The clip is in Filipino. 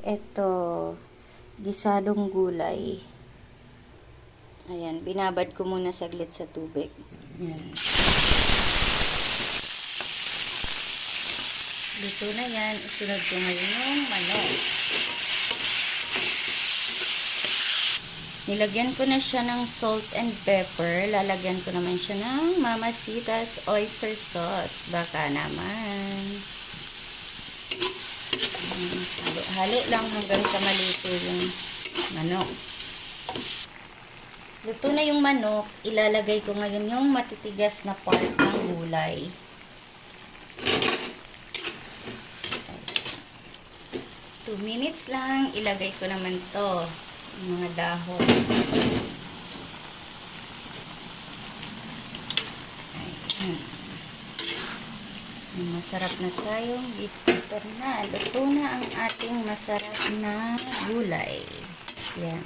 Ito, gisadong gulay. Ayan, binabad ko muna saglit sa tubig. Ayan. Luto na yan. Isunod ko ngayon yung manok. Nilagyan ko na siya ng salt and pepper. Lalagyan ko naman siya ng Mamacita's oyster sauce. Baka naman. Halo lang hanggang sa malito yung manok. Luto na yung manok. Ilalagay ko ngayon yung matitigas na part ng gulay. 2 minutes lang. Ilagay ko naman to. Mga dahon. Ayan. Masarap na tayong ito na. Luto na ang ating masarap na gulay. Yan.